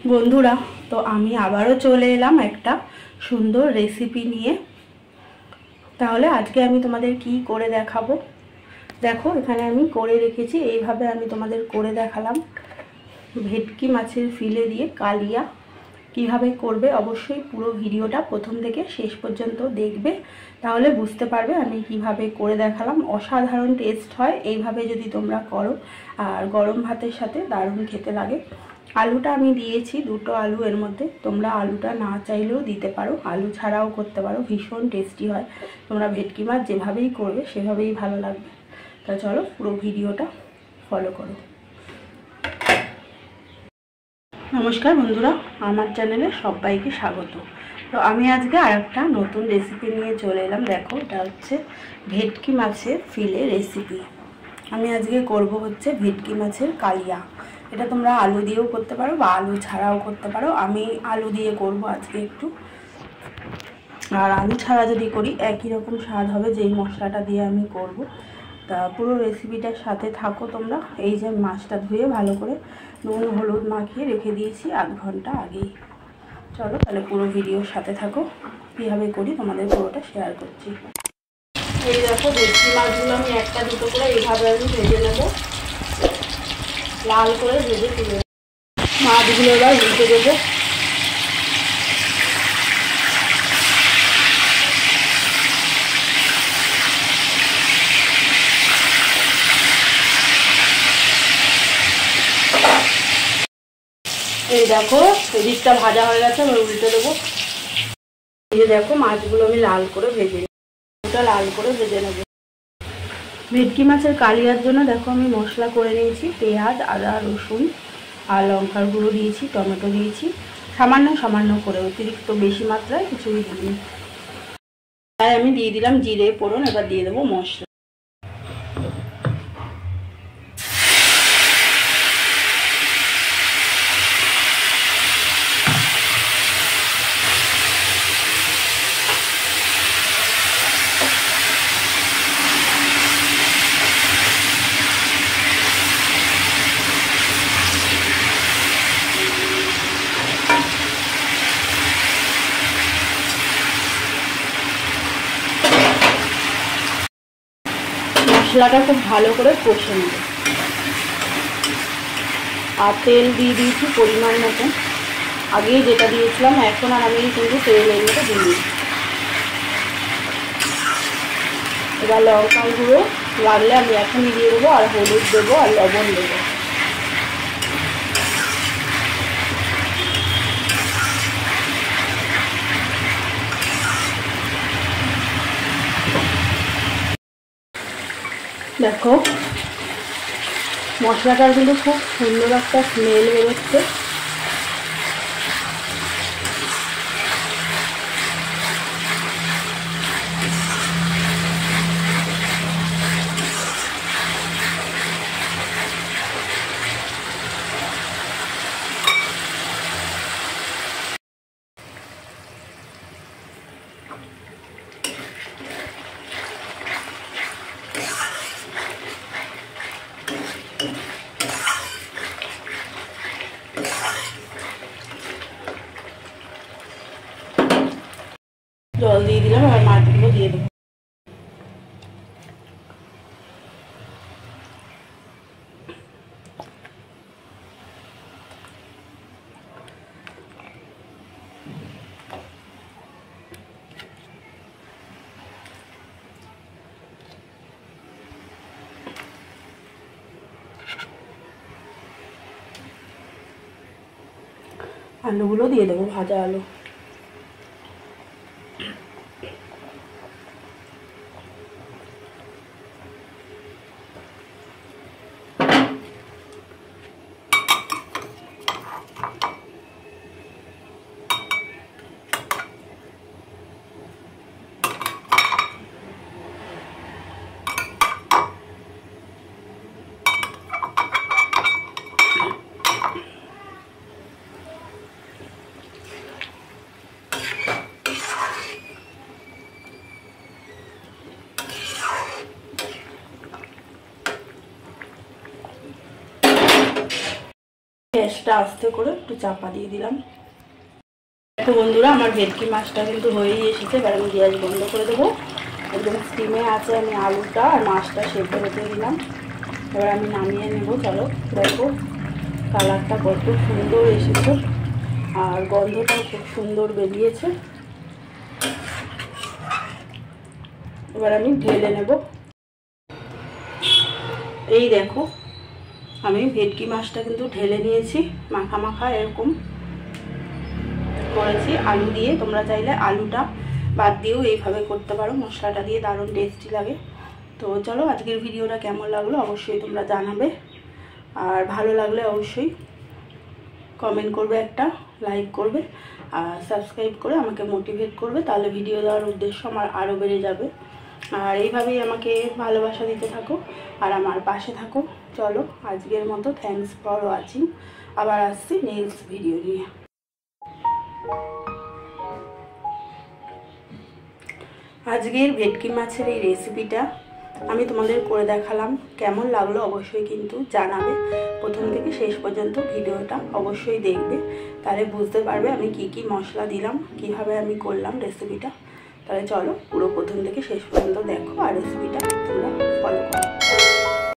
বন্ধুরা, তো আমি আবারও চলে এলাম একটা সুন্দর রেসিপি নিয়ে। তাহলে আজকে আমি তোমাদের কি করে দেখাবো, দেখো এখানে আমি করে রেখেছি। এইভাবে আমি তোমাদের করে দেখালাম ভেটকি মাছের ফিলে দিয়ে কালিয়া। কিভাবে করবে অবশ্যই পুরো ভিডিওটা প্রথম থেকে শেষ পর্যন্ত দেখবে, তাহলে বুঝতে পারবে আমি কিভাবে করে দেখালাম। অসাধারণ টেস্ট হয় এইভাবে যদি তোমরা করো, আর গরম ভাতের সাথে দারুণ খেতে লাগে। আলুটা আমি দিয়েছি, দুটো আলু এর মধ্যে। তোমরা আলুটা না চাইলেও দিতে পারো, আলু ছাড়াও করতে পারো, ভীষণ টেস্টি হয়। তোমরা ভেটকি মাছ যেভাবেই করবে সেভাবেই ভালো লাগবে। তা চলো পুরো ভিডিওটা ফলো করো। নমস্কার বন্ধুরা, আমার চ্যানেলে সবাইকে স্বাগত। তো আমি আজকে আরেকটা নতুন রেসিপি নিয়ে চলে এলাম। দেখো, এটা হচ্ছে ভেটকি মাছের ফিলে রেসিপি। আমি আজকে করব হচ্ছে ভেটকি মাছের কালিয়া। এটা তোমরা আলু দিয়েও করতে পারো বা আলু ছাড়াও করতে পারো। আমি আলু দিয়ে করব আজকে একটু। আর আলু ছাড়া যদি করি একই রকম স্বাদ হবে, যেই মশলাটা দিয়ে আমি করব। তা পুরো রেসিপিটার সাথে থাকো তোমরা। এই যে মাছটা ধুয়ে ভালো করে নুন হলুদ মাখিয়ে রেখে দিয়েছি আধ ঘন্টা আগেই। চলো তাহলে পুরো ভিডিওর সাথে থাকো, কীভাবে করি তোমাদের পুরোটা শেয়ার করছি। এই দেখো, ভেটকি মাছগুলো আমি একটা দুটো করে এইভাবে আমি ভেজে নেব, লাল করে ভেজে তুলে মাছগুলো এবার উল্টে দেবো। এই দেখো, এদিকটা ভাজা হয়ে গেছে, আমি উল্টে দেবো। এই যে দেখো, মাছগুলো আমি লাল করে ভেজে নেব, ওটা লাল করে ভেজে নেব। ভেটকি মাছের কালিয়ার জন্য দেখো আমি মশলা করে নিয়েছি। পেঁয়াজ, আদা, রসুন আর লঙ্কার গুঁড়ো দিয়েছি, টমেটো দিয়েছি সামান্য সামান্য করে, অতিরিক্ত বেশি মাত্রায় কিছুই দিইনি। তাই আমি দিয়ে দিলাম জিরে ফোড়ন। এবার দিয়ে দেবো মশলা। মশলাটা খুব ভালো করে কষে নেব। আর তেল দিয়ে দিয়েছি পরিমাণ মতন, আগেই যেটা দিয়েছিলাম। এখন আর আমি কিন্তু তেল এর মতো দিই। এবার লঙ্কার গুঁড়ো লাগলে আমি এখনই দিয়ে দেবো, আর হলুদ দেবো আর লবণ দেবো। দেখো, মশলাটার কিন্তু খুব সুন্দর একটা স্মেল বেরোচ্ছে। জল দিয়ে দিলাম, এবার মাছগুলো দিয়ে দেবো। আলুগুলো দিয়ে দেবো, ভাজা আলু। গ্যাসটা আস্তে করে একটু চাপা দিয়ে দিলাম। দেখো বন্ধুরা, আমার ভেটকি মাছটা কিন্তু হয়েই এসেছে। এবার আমি গ্যাস বন্ধ করে দেবো। একদম স্টিমে আছে। আমি আলুটা আর মাছটা সেদ্ধ হতে দিলাম। এবার আমি নামিয়ে নেব। চলো, দেখো কালারটা কত সুন্দর এসেছে আর গন্ধটাও খুব সুন্দর বেরিয়েছে। এবার আমি ঢেলে নেব। এই দেখো, আমি ভেটকি মাছটা কিন্তু ঢেলে নিয়েছি। মাখা মাখা এরকম করেছি আলু দিয়ে। তোমরা চাইলে আলুটা বাদ দিয়েও এইভাবে করতে পারো, মশলাটা দিয়ে দারুণ টেস্টি লাগে। তো চলো, আজকের ভিডিওটা কেমন লাগলো অবশ্যই তোমরা জানাবে। আর ভালো লাগলে অবশ্যই কমেন্ট করবে, একটা লাইক করবে আর সাবস্ক্রাইব করে আমাকে মোটিভেট করবে। তাহলে ভিডিও দেওয়ার উদ্দেশ্য আমার আরও বেড়ে যাবে। আর এইভাবেই আমাকে ভালোবাসা দিতে থাকো আর আমার পাশে থাকো। চলো, আজকের মতো থ্যাঙ্কস ফর ওয়াচিং। আবার আসছি নেক্সট ভিডিও নিয়ে। আজকের ভেটকি মাছের এই রেসিপিটা আমি তোমাদের করে দেখালাম। কেমন লাগলো অবশ্যই কিন্তু জানাবে। প্রথম থেকে শেষ পর্যন্ত ভিডিওটা অবশ্যই দেখবে, তাহলে বুঝতে পারবে আমি কি কি মশলা দিলাম, কিভাবে আমি করলাম রেসিপিটা। তাহলে চলো, পুরো প্রথম থেকে শেষ পর্যন্ত দেখো আর রেসিপিটা তোমরা ফলো করো।